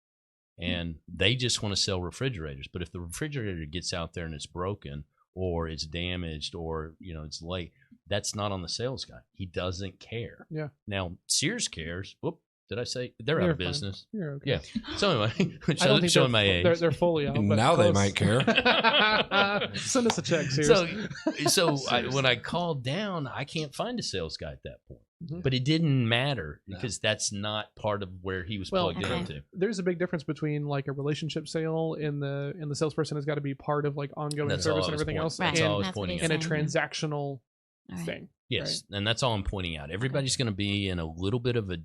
and they just want to sell refrigerators. But if the refrigerator gets out there and it's broken or it's damaged or it's late, that's not on the sales guy. He doesn't care. Yeah. Now Sears cares. Whoop. Did I say they're out of business? You're okay. Yeah. So anyway, showing my age. They're fully out. Now they might care. Send us a check, Sears. So when I called down, I can't find a sales guy at that point. But it didn't matter because that's not part of where he was plugged into. There's a big difference between like a relationship sale and the salesperson has got to be part of like ongoing service and everything else. That's all I was pointing out. And a transactional thing. Yes, right? And that's all I'm pointing out. Everybody's going to be in a little bit of a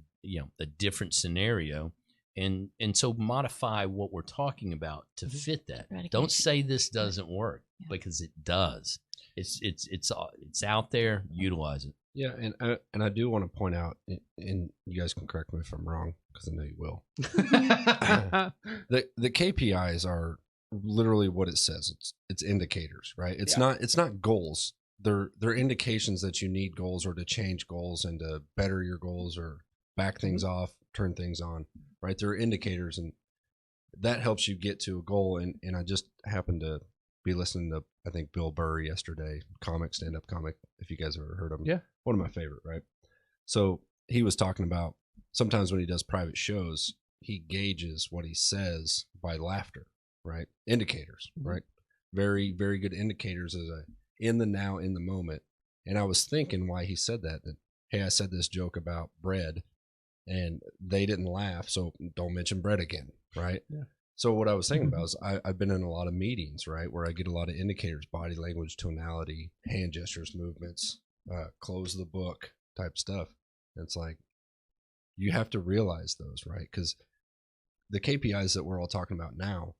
different scenario, and so modify what we're talking about to fit that. Don't say this doesn't work because it does. It's out there. Utilize it. Yeah, and I do want to point out, and you guys can correct me if I'm wrong because I know you will. The KPIs are literally what it says. It's indicators, right? It's not goals. They're indications that you need goals or to change goals and to better your goals or back things off, turn things on, right? They're indicators, and that helps you get to a goal. And I just happened to be listening to, I think, Bill Burr yesterday, stand-up comic, if you guys have ever heard of him. Yeah. One of my favorite, right? So he was talking about sometimes when he does private shows, he gauges what he says by laughter, right? Indicators, right? Very, very good indicators as in the now, in the moment. And I was thinking why he said that, hey, I said this joke about bread and they didn't laugh, so don't mention bread again, right? Yeah. So what I was thinking about is I've been in a lot of meetings, right, where I get a lot of indicators, body language, tonality, hand gestures, movements, close the book type stuff. And it's like, you have to realize those, right? Because the KPIs that we're all talking about now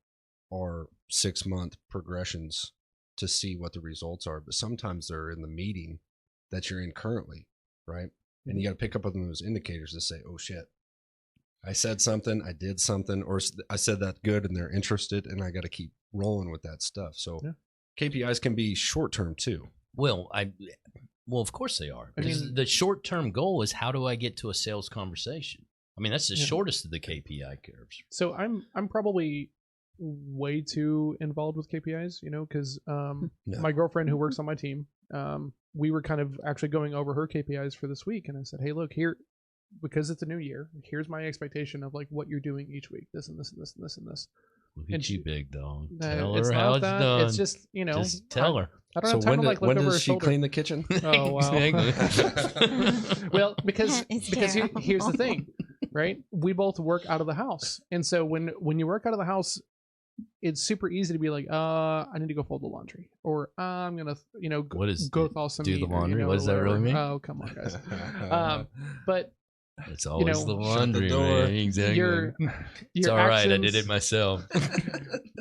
are 6-month progressions to see what the results are. But sometimes they're in the meeting that you're in currently, right? And you got to pick up on those indicators to say, oh shit, I said something, I did something, or I said that good and they're interested, and I got to keep rolling with that stuff. So KPIs can be short-term too. Well, of course they are. Because the short-term goal is, how do I get to a sales conversation? I mean, that's the shortest of the KPI curves. So I'm probably way too involved with KPIs, because my girlfriend who works on my team, we were kind of actually going over her KPIs for this week, and I said, hey, look here, because it's a new year, here's my expectation of like what you're doing each week, this and this and this and this and this. Look at you, big dog. Tell her how it's done. It's just, just tell her. I don't have time to like look over her shoulder. When does she clean the kitchen? Oh, wow. Well, because here's the thing, right? We both work out of the house. And so when you work out of the house, it's super easy to be like, I need to go fold the laundry, or I'm gonna, go thaw some meat. Do the laundry? What does that really mean? Oh, come on, guys. But it's always the laundry. Man. Exactly. It's all right. I did it myself.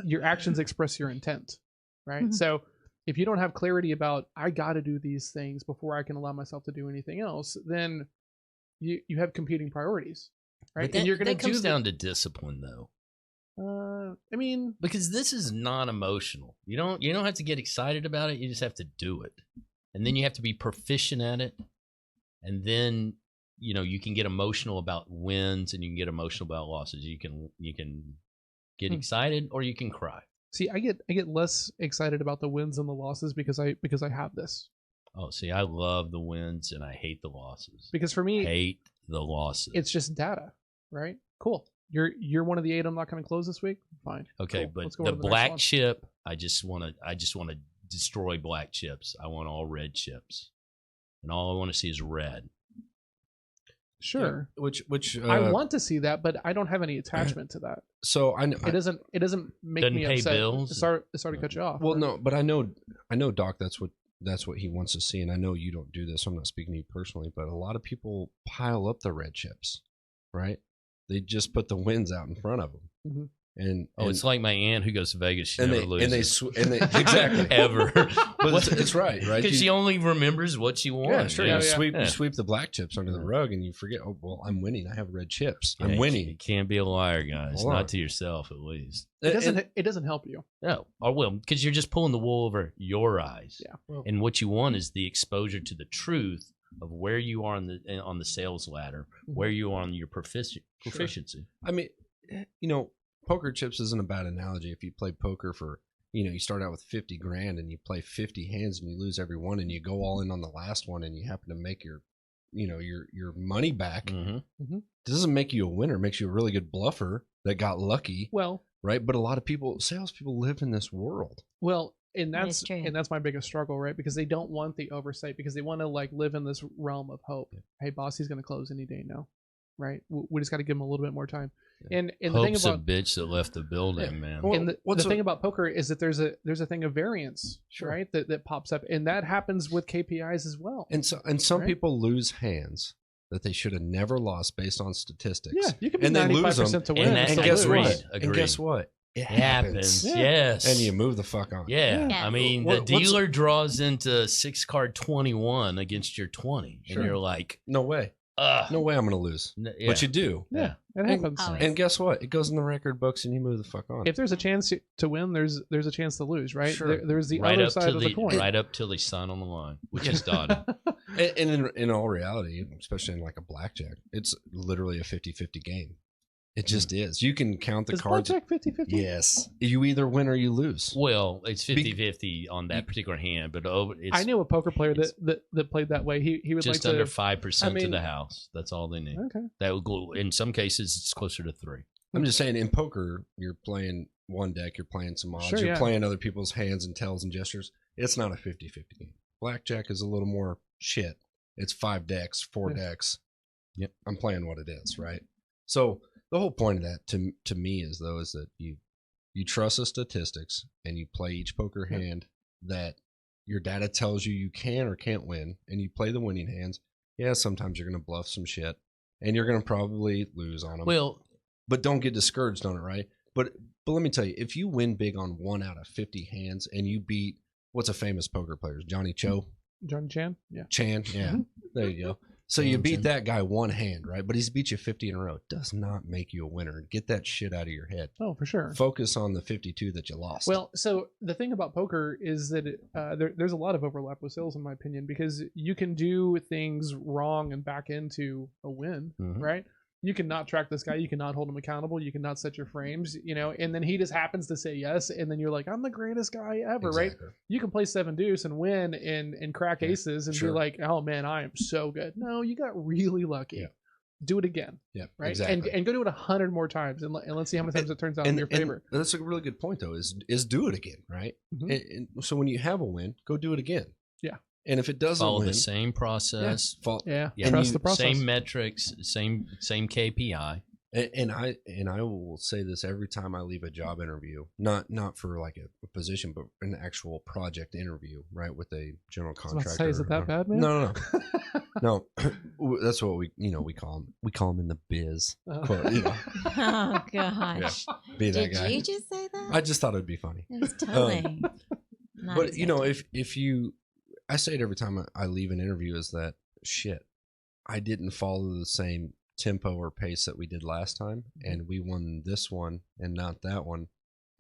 Your actions express your intent, right? Mm-hmm. So if you don't have clarity about, I got to do these things before I can allow myself to do anything else, then you have competing priorities, right? But that comes down to discipline, though. Because this is non-emotional. You don't have to get excited about it. You just have to do it, and then you have to be proficient at it, and then you can get emotional about wins, and you can get emotional about losses. You can get excited, or you can cry. See, I get less excited about the wins and the losses because I have this. Oh, see, I love the wins and I hate the losses. Because for me, Hate the losses. it's just data, right? Cool. You're one of the 8 I'm not going to close this week. Fine. Okay, Cool. but Let's go the on to next black one. chip, I just want to destroy black chips. I want all red chips, and all I want to see is red. Sure. Which I want to see that, but I don't have any attachment to that. So I know It doesn't make Doesn't me pay upset. bills? Sorry to cut you off. Well, no, but I know, Doc. That's what he wants to see, and I know you don't do this. So I'm not speaking to you personally, but a lot of people pile up the red chips, right? They just put the wins out in front of them, Mhm. and It's like my aunt who goes to Vegas. She and never they loses. and they exactly ever. But it's right, right? Because she only remembers what she won. Yeah, sure. Yeah, You yeah. sweep Yeah. you sweep the black chips under the rug, and you forget. Oh well, I'm winning. I have red chips. I'm You winning. can't be a liar, guys. Hold on. Not to yourself, at least. it doesn't help you. No, or well, because you're just pulling the wool over your eyes. Yeah. Well, And what you want is the exposure to the truth of where you are on the sales ladder, where you are on your proficiency. I mean, poker chips isn't a bad analogy. If you play poker for, you start out with 50 grand and you play 50 hands and you lose every one, and you go all in on the last one and you happen to make your money back. Mm-hmm. It doesn't make you a winner. It makes you a really good bluffer that got lucky, well, right? But a lot of salespeople live in this world. and That that's is true. and that's my biggest struggle, right? Because they don't want the oversight, because they want to like live in this realm of hope. Hey, boss, he's going to close any day now, right? We just got to give him a little bit more time. And the thing Hope's about a bitch that left the building, Yeah. man. Well, and the thing about poker is that there's a thing of variance, Sure. right? That pops up, and that happens with KPIs as well. And some Right. people lose hands that they should have never lost based on statistics. Yeah, you can be And they lose 95% to them. win. And that- still guess lose. what? Agreed. And guess what? It It happens. Yeah. Yes. And you move the fuck on. Yeah. Yeah. I mean, What- the what's- dealer draws into 6-card 21 against your 20. Sure. And you're like, No way. ugh. No way I'm going to lose. Yeah. But you do. Yeah, it And- happens. Oh, And guess what? It goes in the record books and you move the fuck on. If there's a chance to win, there's a chance to lose, right? Sure. There's the right other up side to of the coin. right up till they sign on the line, which is dotted. And in all reality, especially in like a blackjack, it's literally a 50-50 game. It just is. You can count the Is cards. blackjack 50-50? Yes. You either win or you lose. Well, it's 50-50 on that particular hand, but it's I knew a poker player that played that way. He would just like under to. 5% I mean- to the house. That's all they need. Okay. That would go. In some cases, it's closer to 3. I'm just saying, in poker, you're playing one deck, you're playing some odds, Sure, you're yeah. playing other people's hands and tells and gestures. It's not a 50-50 game. Blackjack is a little more shit. It's 5 decks, 4 Yeah. decks. Yep. I'm playing what it is, right? So the whole point of that to me is that you trust the statistics and you play each poker Yeah. hand that your data tells you can or can't win, and you play the winning hands. Yeah, sometimes you're going to bluff some shit and you're going to probably lose on them. Well, But don't get discouraged on it, right? But let me tell you, if you win big on 1 out of 50 hands and you beat, what's a famous poker player? Johnny Cho? John Chan? Yeah. Chan? Yeah. Mhm. There you go. So you Chan. beat that guy 1 hand, right? But he's beat you 50 in a row. Does not make you a winner. Get that shit out of your head. Oh, for sure. Focus on the 52 that you lost. Well, so the thing about poker is that there's a lot of overlap with sales, in my opinion, because you can do things wrong and back into a win, Mhm. right? You cannot track this guy. You cannot hold him accountable. You cannot set your frames, and then he just happens to say yes. And then you're like, I'm the greatest guy ever, right? Exactly. You can play 7 deuce and win and crack Yeah, aces and sure. be like, oh man, I am so good. No, you got really lucky. Yeah. Do it again, Yeah, right? exactly. And go do it 100 more times and let's see how many times it turns out in your favor. And that's a really good point, though, is do it again, right? Mhm. And so when you have a win, go do it again. Yeah. And if it doesn't follow win, the same process. Yeah, Yeah. trust And the process. Same metrics, same KPI. And I will say this every time I leave a job interview, not for like a position, but an actual project interview, right, with a general I was about to contractor. say, is it that bad, man? No. No, that's what we call them. We call them in the biz. Quote, Oh gosh. be that Did guy. you just say that? I just thought it'd be funny. It was totally. not But expected. if you, I say it every time I leave an interview, is that shit. I didn't follow the same tempo or pace that we did last time, and we won this one and not that one,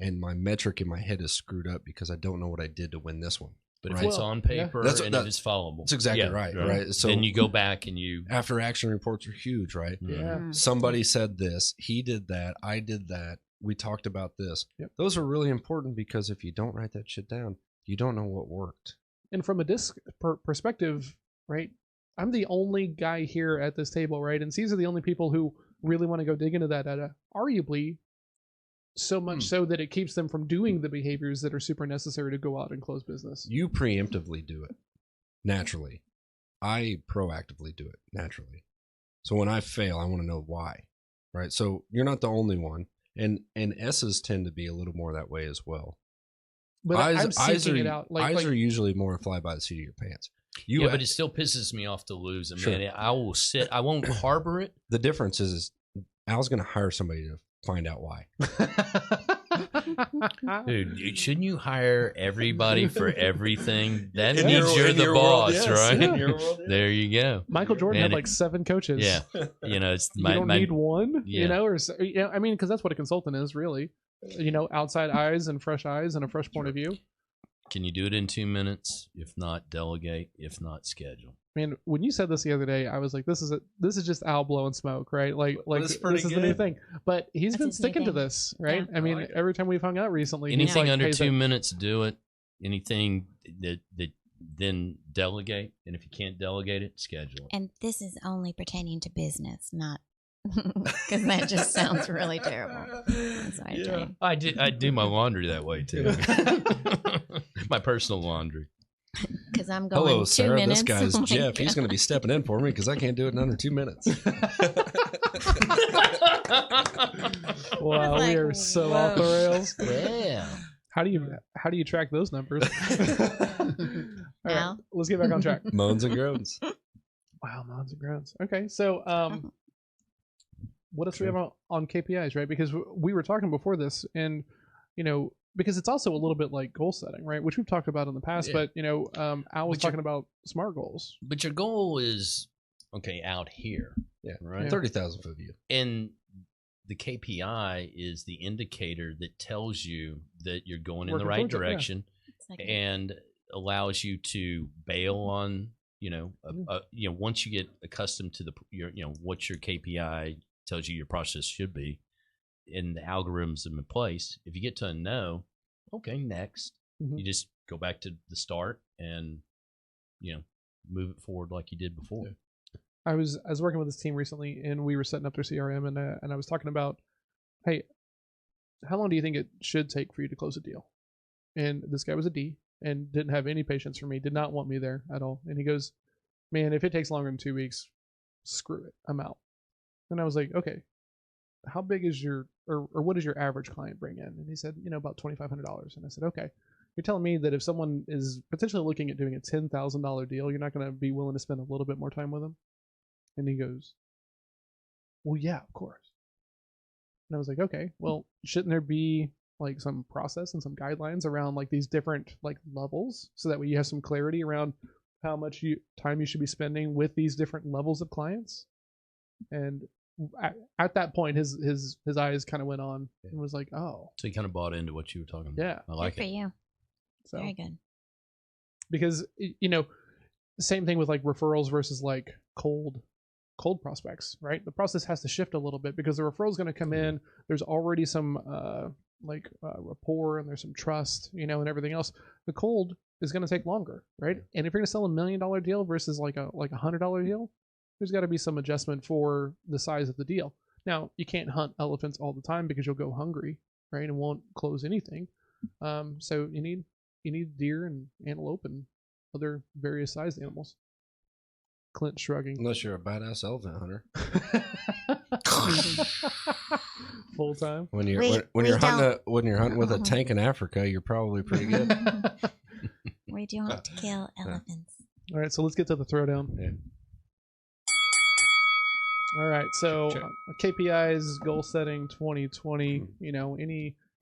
and my metric in my head is screwed up because I don't know what I did to win this one. But if Right. it's on paper That's- and that- it is followable, that's exactly right. So then you go back and you after action reports are huge, right? Yeah. Mm. Somebody said this, he did that, I did that, we talked about this. Yep. Those are really important because if you don't write that shit down, you don't know what worked. And from a disc perspective, right? I'm the only guy here at this table, right? And these are the only people who really want to go dig into that data, arguably so much so that it keeps them from doing the behaviors that are super necessary to go out and close business. You preemptively do it naturally. I proactively do it naturally. So when I fail, I want to know why, right? So you're not the only one. And S's tend to be a little more that way as well. But I'm seeking it out. Eyes are usually more fly by the seat of your pants. But it still pisses me off to lose it, Sure. man. I will sit. I won't harbor it. The difference is Al's going to hire somebody to find out why. Dude, shouldn't you hire everybody for everything? That In means you're in the your boss, world, yes. right? In your world, yes. There you go. Michael Jordan Man, had like 7 coaches. Yeah, it's You don't need one, Yeah. or I mean, because that's what a consultant is, really. Outside eyes and fresh eyes and a fresh point of view. Can you do it in 2 minutes? If not, delegate. If not, schedule. Man, when you said this the other day, I was like, "This is just Al blowing smoke, right? Like That's pretty this is the new good. thing." But he's That's been his new sticking to thing. this, right? Yeah. I mean, like it. every time we've hung out recently, he's Anything like, under "Hey, 2 minutes, do it. Anything that then delegate. And if you can't delegate it, schedule it. And this is only pertaining to business, not because that just sounds really terrible. That's why I tell you. I do my laundry that way too. My personal laundry. Because I'm going Hello, 2 Sarah. minutes. This guy's Oh my Jeff. He's God. going to be stepping in for me because I can't do it in under 2 minutes. Wow, we like, are so off the rails. Yeah. How do you track those numbers? All right, Al? let's get back on track. Moans and groans. Wow, mods and groans. Okay, so what else do we have on KPIs, right? Because we were talking before this, and because it's also a little bit like goal setting, right? Which we've talked about in the past, Yeah. but Al was But you're- talking about SMART goals. But your goal is out here. Yeah. Right. 30,000 foot view. And the KPI is the indicator that tells you that you're going in the Working right towards it, yeah. direction It's like, and allows you to bail on, once you get accustomed to what your KPI tells you your process should be and the algorithms in place. If you get to a no, okay, next. Mhm. You just go back to the start and, move it forward like you did before. I was working with this team recently, and we were setting up their CRM, and I was talking about, hey, how long do you think it should take for you to close a deal? And this guy was a D and didn't have any patience for me, did not want me there at all. And he goes, man, if it takes longer than 2 weeks, screw it, I'm out. And I was like, okay, how big is your or what does your average client bring in? And he said, about $2,500. And I said, okay, you're telling me that if someone is potentially looking at doing a $10,000 deal, you're not going to be willing to spend a little bit more time with them? And he goes, well, yeah, of course. And I was like, okay, well, shouldn't there be like some process and some guidelines around like these different like levels, so that way you have some clarity around how much time you should be spending with these different levels of clients? And at that point, his eyes kind of went on and was like, oh, So you kind of bought into what you were talking about. yeah. I like good for it. you. So Very good. because same thing with like referrals versus like cold prospects, right? The process has to shift a little bit because the referral is going to come in. There's already some rapport and there's some trust, and everything else. The cold is going to take longer, right? And if you're going to sell $1 million deal versus like a $100 deal, there's got to be some adjustment for the size of the deal. Now, you can't hunt elephants all the time because you'll go hungry, right, and won't close anything. So you need deer and antelope and other various sized animals. Clint shrugging. Unless you're a badass elephant hunter. Full time. When you're We- when we you're hunting don't- when you're hunting with a tank in Africa, you're probably pretty good. We don't kill elephants. All right, so let's get to the throwdown. Yeah. All right, so Check. KPIs, goal setting, 2020.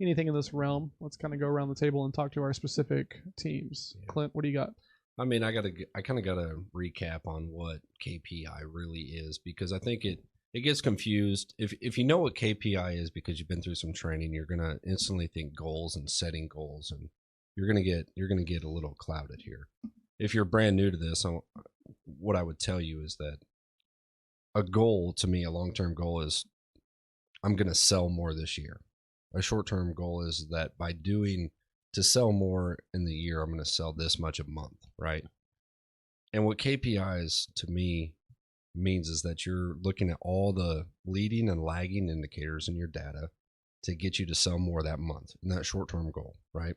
Anything in this realm? Let's kind of go around the table and talk to our specific teams. Yeah. Clint, what do you got? I mean, I kind of got to recap on what KPI really is, because I think it gets confused. If you know what KPI is because you've been through some training, you're gonna instantly think goals and setting goals, and you're gonna get a little clouded here. If you're brand new to this, what I would tell you is that a goal to me, a long-term goal, is I'm gonna sell more this year. A short-term goal is that by doing to sell more in the year, I'm going to sell this much a month, right? And what KPIs to me means is that you're looking at all the leading and lagging indicators in your data to get you to sell more that month in that short-term goal, right?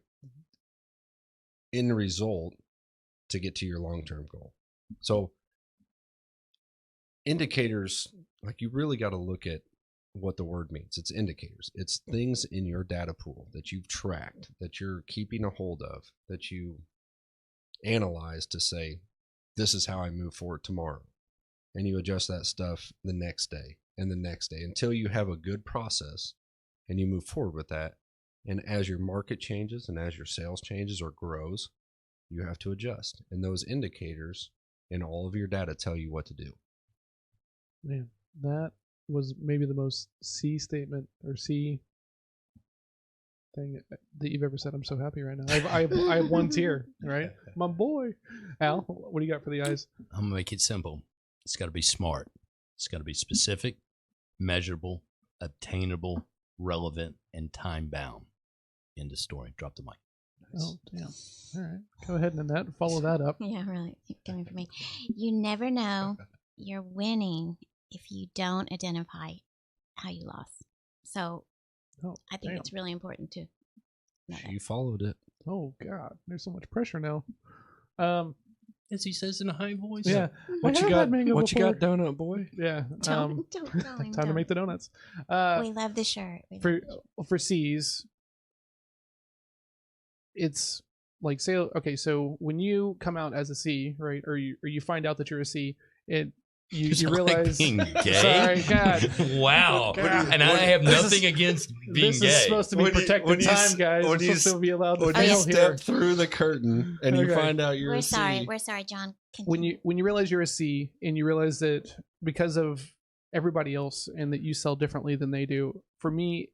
In the result, to get to your long-term goal. So indicators, like you really got to look at what the word means. It's indicators. It's things in your data pool that you've tracked, that you're keeping a hold of, that you analyze to say, this is how I move forward tomorrow. And you adjust that stuff the next day and the next day until you have a good process and you move forward with that. And as your market changes and as your sales changes or grows, you have to adjust. And those indicators in all of your data tell you what to do. Man, that was maybe the most C statement or C thing that you've ever said. I'm so happy right now. I have one tear, right? My boy. Al, what do you got for the eyes? I'm going to make it simple. It's got to be smart. It's got to be specific, measurable, obtainable, relevant, and time-bound. End of story. Drop the mic. Oh, damn. All right. Go ahead, Nanette. Follow that up. Yeah, really. Keep coming for me. You never know you're winning if you don't identify how you lost. So I think it's really important to know that. You followed it. Oh, God. There's so much pressure now. As he says in a high voice. Yeah. What I you had got? that mango What you before. got, donut boy? Yeah. Don't tell him. Time to make the donuts. We love the shirt. For C's, it's like sale. Okay, so when you come out as a C, right, or you find out that you're a C, you realize. Being gay? Sorry, God. Wow. God. And I have nothing against being This gay. is supposed to be protected time, guys. when We're you supposed to be allowed to When fail you here. step through the curtain and you Okay. find out you're We're a sorry. C, We're sorry, John. Continue. When you realize you're a C and you realize that because of everybody else and that you sell differently than they do, for me,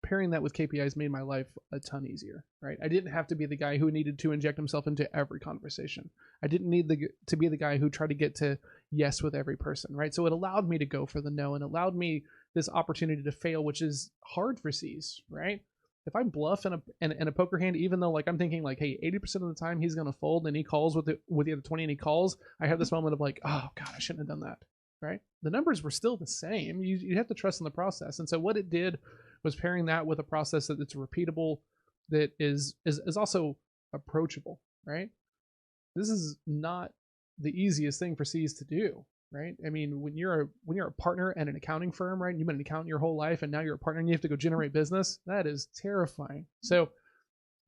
pairing that with KPIs made my life a ton easier, right? I didn't have to be the guy who needed to inject himself into every conversation. I didn't need to be the guy who tried to get to yes with every person, right? So it allowed me to go for the no and allowed me this opportunity to fail, which is hard for C's, right? If I bluff in a poker hand, even though like I'm thinking like, hey, 80% of the time he's gonna fold and he calls with the other 20 and he calls, I have this moment of like, oh God, I shouldn't have done that, right? The numbers were still the same. You have to trust in the process. And so what it did was pairing that with a process that's repeatable, that is also approachable, right? This is not the easiest thing for C's to do, right? I mean, when you're a partner at an accounting firm, right? You've been an accountant your whole life, and now you're a partner and you have to go generate business. That is terrifying. So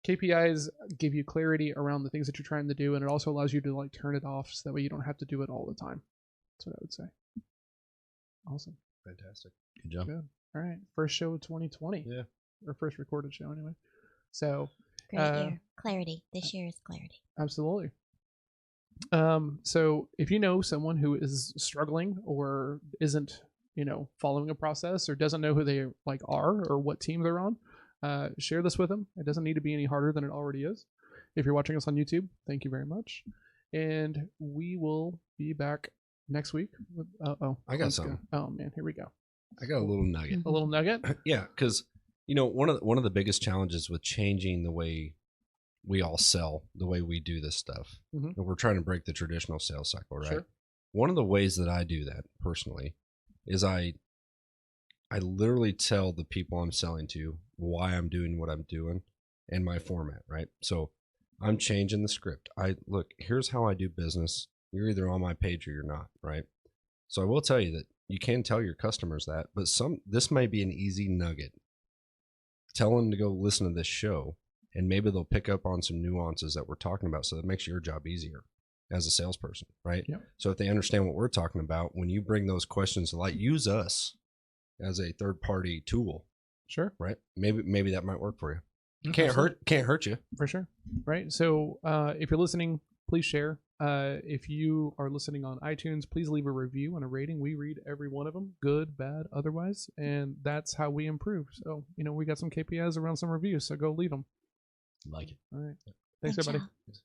KPIs give you clarity around the things that you're trying to do, and it also allows you to like turn it off so that way you don't have to do it all the time. That's what I would say. Awesome. fantastic. Good job. Good. All right. First show of 2020. Yeah. Or first recorded show anyway. So Great year. Clarity. This year is clarity. absolutely. So if you know someone who is struggling or isn't, following a process or doesn't know who they like are or what team they're on, share this with them. It doesn't need to be any harder than it already is. If you're watching us on YouTube, thank you very much. And we will be back next week. With, I got something. Oh man, here we go. I got a little nugget. A little nugget. Yeah, because one of the biggest challenges with changing the way we all sell, the way we do this stuff, Mhm. and we're trying to break the traditional sales cycle, right? Sure. One of the ways that I do that personally is I literally tell the people I'm selling to why I'm doing what I'm doing and my format, right? So I'm changing the script. Look, here's how I do business. You're either on my page or you're not, right? So I will tell you that you can tell your customers that, but this may be an easy nugget. Tell them to go listen to this show, and maybe they'll pick up on some nuances that we're talking about, so that makes your job easier as a salesperson, right? Yep. So if they understand what we're talking about, when you bring those questions to light, use us as a third-party tool, Sure. right? Maybe that might work for you. Absolutely. Can't hurt you. For sure. Right. So if you're listening, please share. If you are listening on iTunes, please leave a review and a rating. We read every one of them, good, bad, otherwise. And that's how we improve. So, we got some KPIs around some reviews, so go leave them. Like it. All right. Thanks everybody. y'all.